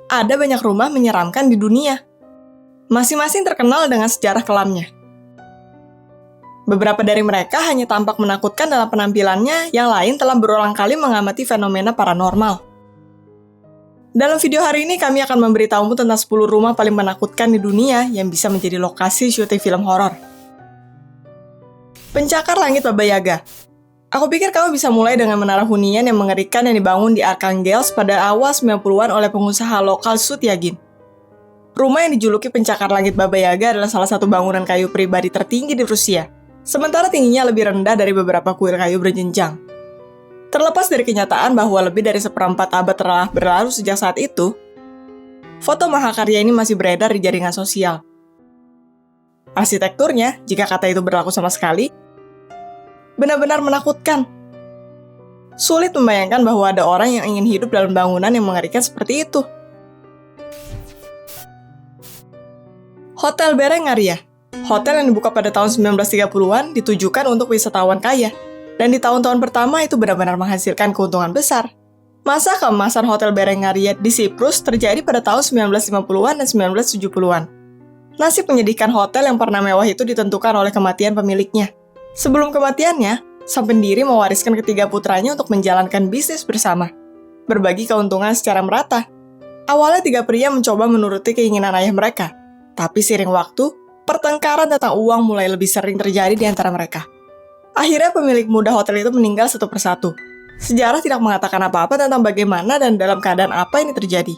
ada banyak rumah menyeramkan di dunia. Masing-masing terkenal dengan sejarah kelamnya. Beberapa dari mereka hanya tampak menakutkan dalam penampilannya, yang lain telah berulang kali mengamati fenomena paranormal. Dalam video hari ini, kami akan memberitahumu tentang 10 rumah paling menakutkan di dunia yang bisa menjadi lokasi syuting film horor. Pencakar Langit Baba Yaga. Aku pikir kamu bisa mulai dengan menara hunian yang mengerikan yang dibangun di Arkhangelsk pada awal 90-an oleh pengusaha lokal Sutyagin. Rumah yang dijuluki Pencakar Langit Baba Yaga adalah salah satu bangunan kayu pribadi tertinggi di Rusia, sementara tingginya lebih rendah dari beberapa kuil kayu berjenjang. Terlepas dari kenyataan bahwa lebih dari seperempat abad telah berlalu sejak saat itu, foto mahakarya ini masih beredar di jaringan sosial. Arsitekturnya, jika kata itu berlaku sama sekali, benar-benar menakutkan. Sulit membayangkan bahwa ada orang yang ingin hidup dalam bangunan yang mengerikan seperti itu. Hotel Berengaria. Hotel yang dibuka pada tahun 1930-an ditujukan untuk wisatawan kaya. Dan di tahun-tahun pertama itu benar-benar menghasilkan keuntungan besar. Masa keemasan Hotel Berengaria di Siprus terjadi pada tahun 1950-an dan 1970-an. Nasib menyedihkan hotel yang pernah mewah itu ditentukan oleh kematian pemiliknya. Sebelum kematiannya, sang pendiri mewariskan ketiga putranya untuk menjalankan bisnis bersama, berbagi keuntungan secara merata. Awalnya 3 pria mencoba menuruti keinginan ayah mereka, tapi seiring waktu, pertengkaran tentang uang mulai lebih sering terjadi di antara mereka. Akhirnya pemilik muda hotel itu meninggal satu persatu. Sejarah tidak mengatakan apa-apa tentang bagaimana dan dalam keadaan apa ini terjadi.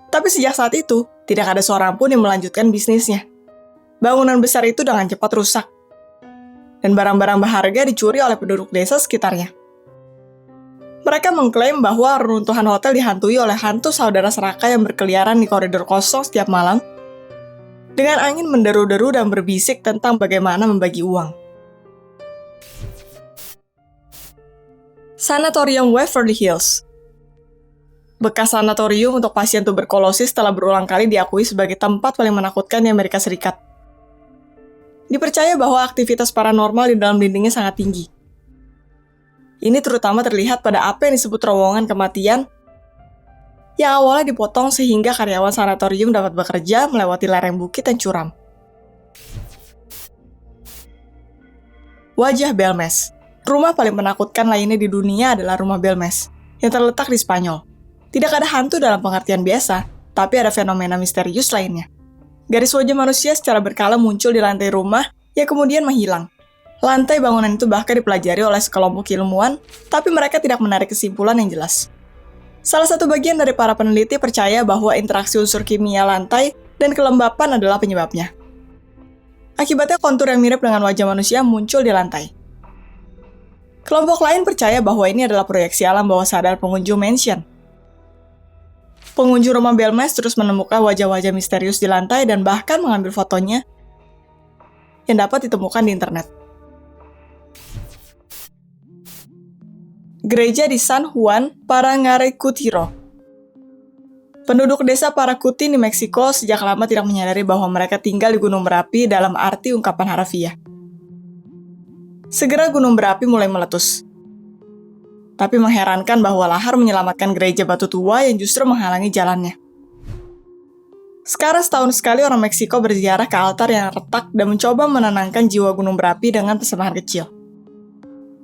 Tapi sejak saat itu, tidak ada seorang pun yang melanjutkan bisnisnya. Bangunan besar itu dengan cepat rusak. Dan barang-barang berharga dicuri oleh penduduk desa sekitarnya. Mereka mengklaim bahwa reruntuhan hotel dihantui oleh hantu saudara seraka yang berkeliaran di koridor kosong setiap malam, dengan angin menderu-deru dan berbisik tentang bagaimana membagi uang. Sanatorium Waverly Hills. Bekas sanatorium untuk pasien tuberkulosis telah berulang kali diakui sebagai tempat paling menakutkan di Amerika Serikat. Dipercaya bahwa aktivitas paranormal di dalam dindingnya sangat tinggi. Ini terutama terlihat pada apa yang disebut terowongan kematian, yang awalnya dipotong sehingga karyawan sanatorium dapat bekerja melewati lereng bukit yang curam. Wajah Belmes. Rumah paling menakutkan lainnya di dunia adalah rumah Belmes, yang terletak di Spanyol. Tidak ada hantu dalam pengertian biasa, tapi ada fenomena misterius lainnya. Garis wajah manusia secara berkala muncul di lantai rumah, yang kemudian menghilang. Lantai bangunan itu bahkan dipelajari oleh sekelompok ilmuwan, tapi mereka tidak menarik kesimpulan yang jelas. Salah satu bagian dari para peneliti percaya bahwa interaksi unsur kimia lantai dan kelembapan adalah penyebabnya. Akibatnya kontur yang mirip dengan wajah manusia muncul di lantai. Kelompok lain percaya bahwa ini adalah proyeksi alam bawah sadar pengunjung mansion. Pengunjung rumah Belmes terus menemukan wajah-wajah misterius di lantai dan bahkan mengambil fotonya yang dapat ditemukan di internet. Gereja di San Juan Parangaricutiro. Penduduk desa Paracutin di Meksiko sejak lama tidak menyadari bahwa mereka tinggal di gunung berapi dalam arti ungkapan harfiah. Segera gunung berapi mulai meletus. Tapi mengherankan bahwa lahar menyelamatkan gereja batu tua yang justru menghalangi jalannya. Sekarang setahun sekali orang Meksiko berziarah ke altar yang retak dan mencoba menenangkan jiwa gunung berapi dengan persembahan kecil.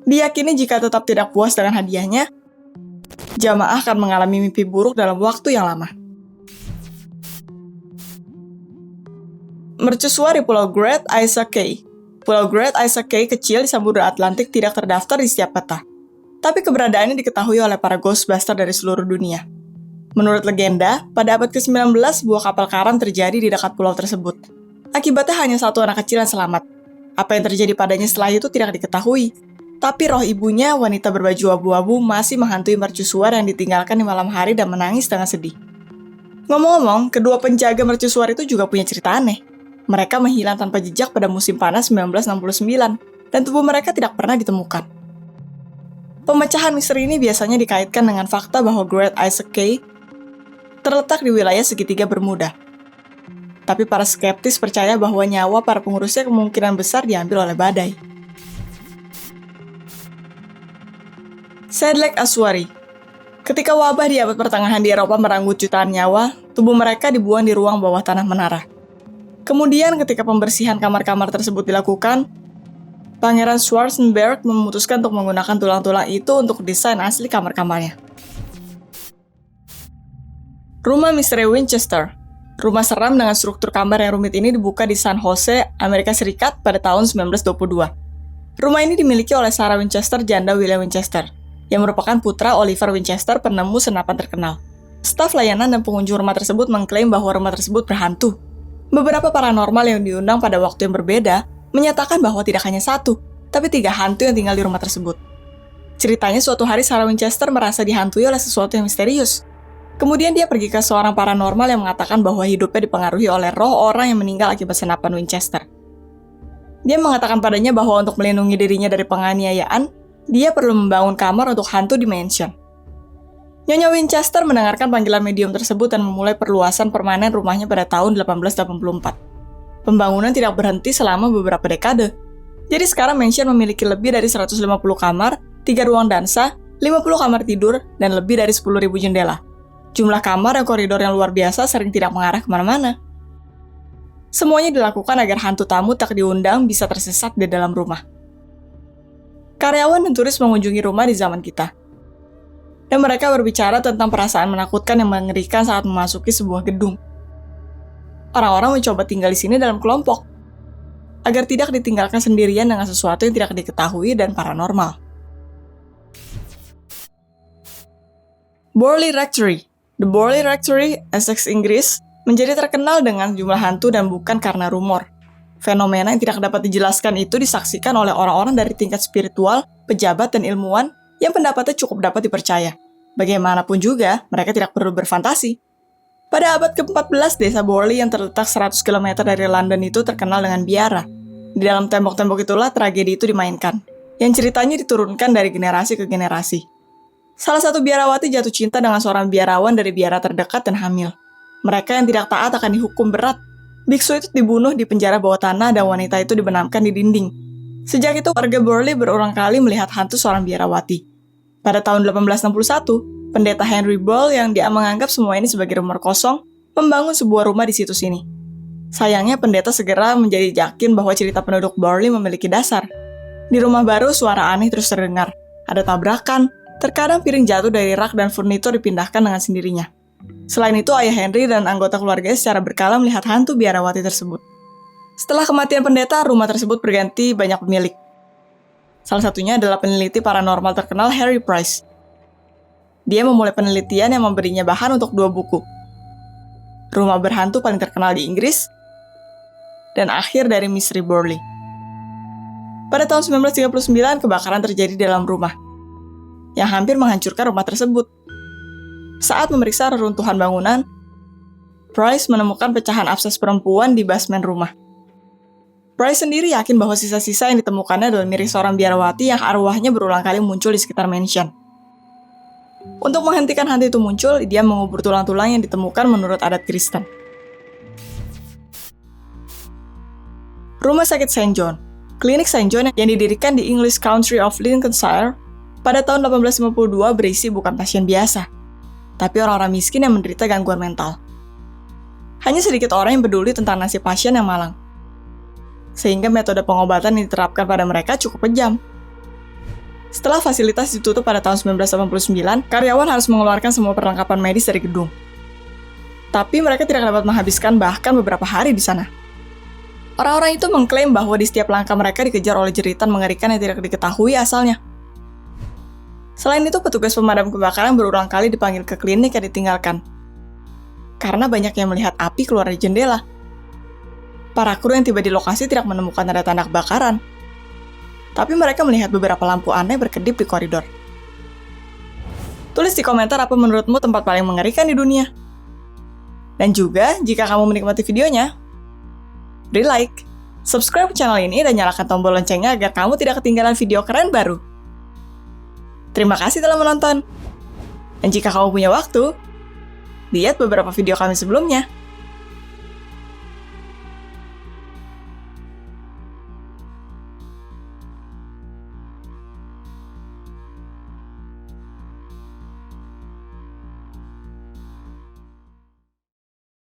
Diyakini jika tetap tidak puas dengan hadiahnya, jamaah akan mengalami mimpi buruk dalam waktu yang lama. Mercusuar di Pulau Great Isaac Cay. Pulau Great Isaac Cay kecil di Samudra Atlantik tidak terdaftar di setiap peta. Tapi keberadaannya diketahui oleh para ghostbuster dari seluruh dunia. Menurut legenda, pada abad ke-19 sebuah kapal karam terjadi di dekat pulau tersebut. Akibatnya hanya satu anak kecil yang selamat. Apa yang terjadi padanya setelah itu tidak diketahui. Tapi roh ibunya, wanita berbaju abu-abu, masih menghantui mercusuar yang ditinggalkan di malam hari dan menangis dengan sedih. Ngomong-ngomong, kedua penjaga mercusuar itu juga punya cerita aneh. Mereka menghilang tanpa jejak pada musim panas 1969, dan tubuh mereka tidak pernah ditemukan. Pemecahan misteri ini biasanya dikaitkan dengan fakta bahwa Great Isaac Cay terletak di wilayah segitiga Bermuda. Tapi para skeptis percaya bahwa nyawa para pengurusnya kemungkinan besar diambil oleh badai. Sedlec Aswari. Ketika wabah di abad pertengahan di Eropa merenggut jutaan nyawa, tubuh mereka dibuang di ruang bawah tanah menara. Kemudian ketika pembersihan kamar-kamar tersebut dilakukan, Pangeran Schwarzenberg memutuskan untuk menggunakan tulang-tulang itu untuk desain asli kamar-kamarnya. Rumah Misteri Winchester. Rumah seram dengan struktur kamar yang rumit ini dibuka di San Jose, Amerika Serikat pada tahun 1922. Rumah ini dimiliki oleh Sarah Winchester, janda William Winchester, yang merupakan putra Oliver Winchester, penemu senapan terkenal. Staf layanan dan pengunjung rumah tersebut mengklaim bahwa rumah tersebut berhantu. Beberapa paranormal yang diundang pada waktu yang berbeda menyatakan bahwa tidak hanya satu, tapi 3 hantu yang tinggal di rumah tersebut. Ceritanya suatu hari Sarah Winchester merasa dihantui oleh sesuatu yang misterius. Kemudian dia pergi ke seorang paranormal yang mengatakan bahwa hidupnya dipengaruhi oleh roh orang yang meninggal akibat senapan Winchester. Dia mengatakan padanya bahwa untuk melindungi dirinya dari penganiayaan, dia perlu membangun kamar untuk hantu di mansion. Nyonya Winchester mendengarkan panggilan medium tersebut dan memulai perluasan permanen rumahnya pada tahun 1884. Pembangunan tidak berhenti selama beberapa dekade. Jadi sekarang mansion memiliki lebih dari 150 kamar, 3 ruang dansa, 50 kamar tidur, dan lebih dari 10.000 jendela. Jumlah kamar dan koridor yang luar biasa sering tidak mengarah kemana-mana. Semuanya dilakukan agar hantu tamu tak diundang bisa tersesat di dalam rumah. Karyawan dan turis mengunjungi rumah di zaman kita. Dan mereka berbicara tentang perasaan menakutkan yang mengerikan saat memasuki sebuah gedung. Orang-orang mencoba tinggal di sini dalam kelompok, agar tidak ditinggalkan sendirian dengan sesuatu yang tidak diketahui dan paranormal. Borley Rectory. The Borley Rectory, Essex, Inggris, menjadi terkenal dengan jumlah hantu dan bukan karena rumor. Fenomena yang tidak dapat dijelaskan itu disaksikan oleh orang-orang dari tingkat spiritual, pejabat, dan ilmuwan yang pendapatnya cukup dapat dipercaya. Bagaimanapun juga, mereka tidak perlu berfantasi. Pada abad ke-14, desa Borley yang terletak 100 km dari London itu terkenal dengan biara. Di dalam tembok-tembok itulah tragedi itu dimainkan, yang ceritanya diturunkan dari generasi ke generasi. Salah satu biarawati jatuh cinta dengan seorang biarawan dari biara terdekat dan hamil. Mereka yang tidak taat akan dihukum berat. Biksu itu dibunuh di penjara bawah tanah dan wanita itu dibenamkan di dinding. Sejak itu, warga Borley berulang kali melihat hantu seorang biarawati. Pada tahun 1861, pendeta Henry Ball yang dia menganggap semua ini sebagai rumor kosong, membangun sebuah rumah di situs ini. Sayangnya, pendeta segera menjadi yakin bahwa cerita penduduk Borley memiliki dasar. Di rumah baru, suara aneh terus terdengar. Ada tabrakan, terkadang piring jatuh dari rak dan furnitur dipindahkan dengan sendirinya. Selain itu, ayah Henry dan anggota keluarganya secara berkala melihat hantu biarawati tersebut. Setelah kematian pendeta, rumah tersebut berganti banyak pemilik. Salah satunya adalah peneliti paranormal terkenal Harry Price. Dia memulai penelitian yang memberinya bahan untuk 2 buku. Rumah berhantu paling terkenal di Inggris, dan akhir dari misteri Borley. Pada tahun 1939, kebakaran terjadi di dalam rumah, yang hampir menghancurkan rumah tersebut. Saat memeriksa reruntuhan bangunan, Price menemukan pecahan abses perempuan di basement rumah. Price sendiri yakin bahwa sisa-sisa yang ditemukannya adalah mirip seorang biarawati yang arwahnya berulang kali muncul di sekitar mansion. Untuk menghentikan hantu itu muncul, dia mengubur tulang-tulang yang ditemukan menurut adat Kristen. Rumah Sakit St. John. Klinik St. John yang didirikan di English County of Lincolnshire pada tahun 1852 berisi bukan pasien biasa, tapi orang-orang miskin yang menderita gangguan mental. Hanya sedikit orang yang peduli tentang nasib pasien yang malang, sehingga metode pengobatan yang diterapkan pada mereka cukup kejam. Setelah fasilitas ditutup pada tahun 1989, karyawan harus mengeluarkan semua perlengkapan medis dari gedung. Tapi mereka tidak dapat menghabiskan bahkan beberapa hari di sana. Orang-orang itu mengklaim bahwa di setiap langkah mereka dikejar oleh jeritan mengerikan yang tidak diketahui asalnya. Selain itu, petugas pemadam kebakaran berulang kali dipanggil ke klinik yang ditinggalkan, karena banyak yang melihat api keluar dari jendela. Para kru yang tiba di lokasi tidak menemukan tanda-tanda kebakaran, tapi mereka melihat beberapa lampu aneh berkedip di koridor. Tulis di komentar apa menurutmu tempat paling mengerikan di dunia. Dan juga, jika kamu menikmati videonya, beri like, subscribe channel ini, dan nyalakan tombol loncengnya agar kamu tidak ketinggalan video keren baru. Terima kasih telah menonton. Dan jika kamu punya waktu, lihat beberapa video kami sebelumnya.